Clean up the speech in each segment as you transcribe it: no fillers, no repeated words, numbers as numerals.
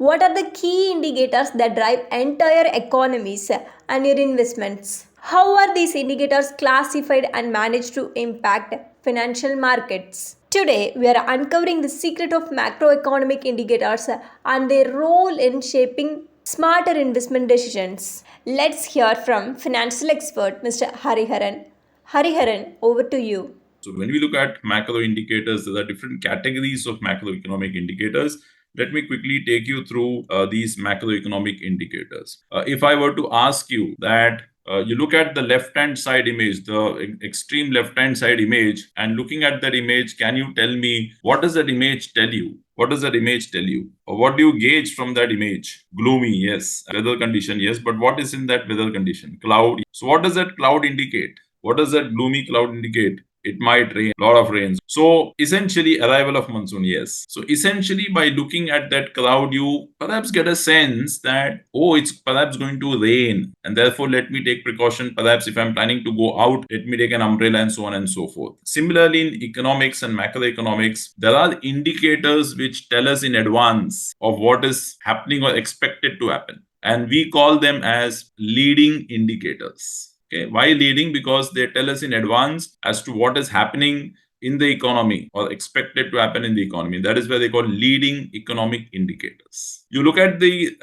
What are the key indicators that drive entire economies and your investments? How are these indicators classified and managed to impact financial markets? Today, we are uncovering the secret of macroeconomic indicators and their role in shaping smarter investment decisions. Let's hear from financial expert Mr. Hariharan. Hariharan, over to you. So when we look at macro indicators, there are different categories of macroeconomic indicators. Let me quickly take you through these macroeconomic indicators. If I were to ask you that you look at the left hand side image, the extreme left hand side image, and looking at that image, can you tell me what does that image tell you? What does that image tell you? Or what do you gauge from that image? Gloomy, yes. Weather condition, yes. But what is in that weather condition? Cloud. So what does that cloud indicate? What does that gloomy cloud indicate? It might rain, a lot of rain. So essentially, arrival of monsoon, yes. So essentially, by looking at that cloud, you perhaps get a sense that, oh, it's perhaps going to rain. And therefore, let me take precaution. Perhaps if I'm planning to go out, let me take an umbrella and so on and so forth. Similarly, in economics and macroeconomics, there are indicators which tell us in advance of what is happening or expected to happen. And we call them as leading indicators. Okay, why leading? Because they tell us in advance as to what is happening in the economy or expected to happen in the economy. That is why they call leading economic indicators. You look at the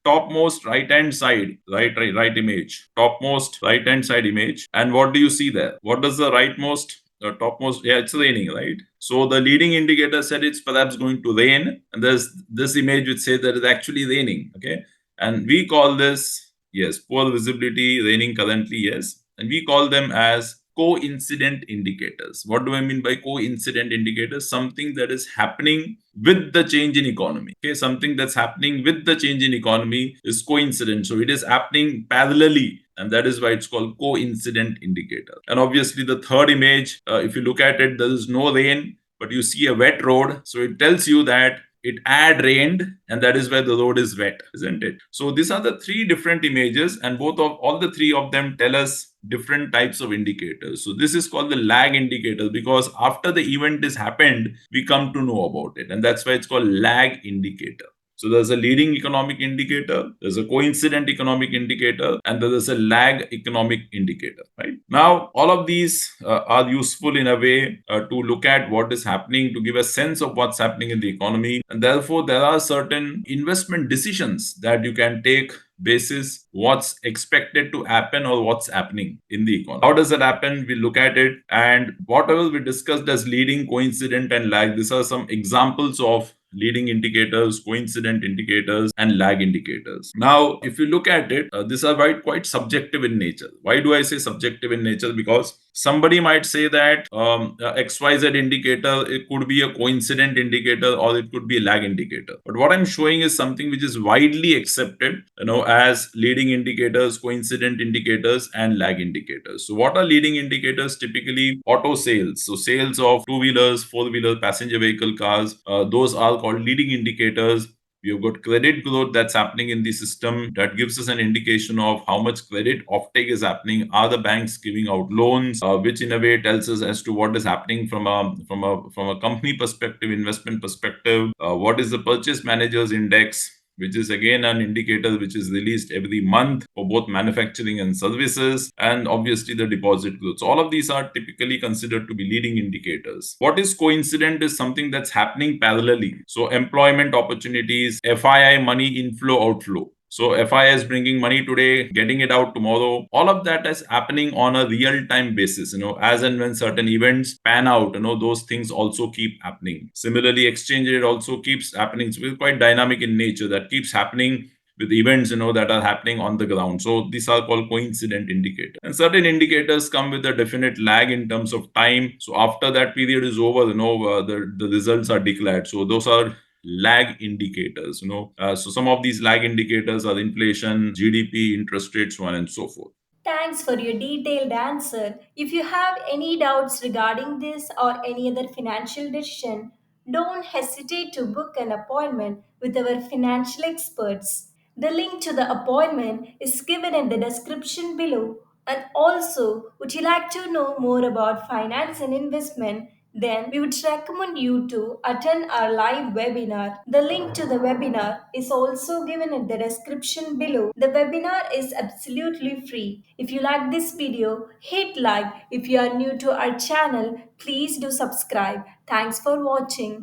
topmost right hand side, right image, topmost right hand side image, and what do you see there? What does the rightmost topmost, yeah, it's raining, right? So the leading indicator said it's perhaps going to rain, and there's this image which says that it's actually raining. Okay, and we call this, yes, poor visibility, raining currently, yes. And we call them as coincident indicators. What do I mean by coincident indicators? Something that is happening with the change in economy. Okay, something that's happening with the change in economy is coincident. So it is happening parallelly. And that is why it's called coincident indicator. And obviously, the third image, if you look at it, there is no rain, but you see a wet road. So it tells you that it had rained, and that is where the road is wet, isn't it? So these are the three different images, and all the three of them tell us different types of indicators. So this is called the lag indicator, because after the event is happened, we come to know about it, and that's why it's called lag indicator. So there's a leading economic indicator, there's a coincident economic indicator, and there is a lag economic indicator, right? Now, all of these are useful in a way to look at what is happening, to give a sense of what's happening in the economy. And therefore, there are certain investment decisions that you can take basis what's expected to happen or what's happening in the economy. How does that happen? We look at it, and whatever we discussed as leading, coincident, and lag, these are some examples of leading indicators, coincident indicators, and lag indicators. Now, if you look at it, these are quite subjective in nature. Why do I say subjective in nature? Because somebody might say that XYZ indicator, it could be a coincident indicator or it could be a lag indicator. But what I'm showing is something which is widely accepted, as leading indicators, coincident indicators, and lag indicators. So what are leading indicators? Typically auto sales. So sales of two-wheelers, four-wheeler, passenger vehicle cars, those are called leading indicators. We've got credit growth that's happening in the system that gives us an indication of how much credit offtake is happening. Are the banks giving out loans, which in a way tells us as to what is happening from a company perspective, investment perspective. What is the purchase managers index, which is again an indicator which is released every month for both manufacturing and services, and obviously the deposit growth. So all of these are typically considered to be leading indicators. What is coincident is something that's happening parallelly. So employment opportunities, FII, money inflow, outflow. So FI is bringing money today, getting it out tomorrow. All of that is happening on a real-time basis. As and when certain events pan out, those things also keep happening. Similarly, exchange rate also keeps happening. So it's quite dynamic in nature. That keeps happening with events, that are happening on the ground. So these are called coincident indicators. And certain indicators come with a definite lag in terms of time. So after that period is over, the results are declared. So those are lag indicators. So some of these lag indicators are inflation, GDP, interest rates, so on and so forth. Thanks for your detailed answer. If you have any doubts regarding this or any other financial decision, don't hesitate to book an appointment with our financial experts. The link to the appointment is given in the description below. And also, would you like to know more about finance and investment? then we would recommend you to attend our live webinar. The link to the webinar is also given in the description below. The webinar is absolutely free. If you like this video, hit like. If you are new to our channel, please do subscribe. Thanks for watching.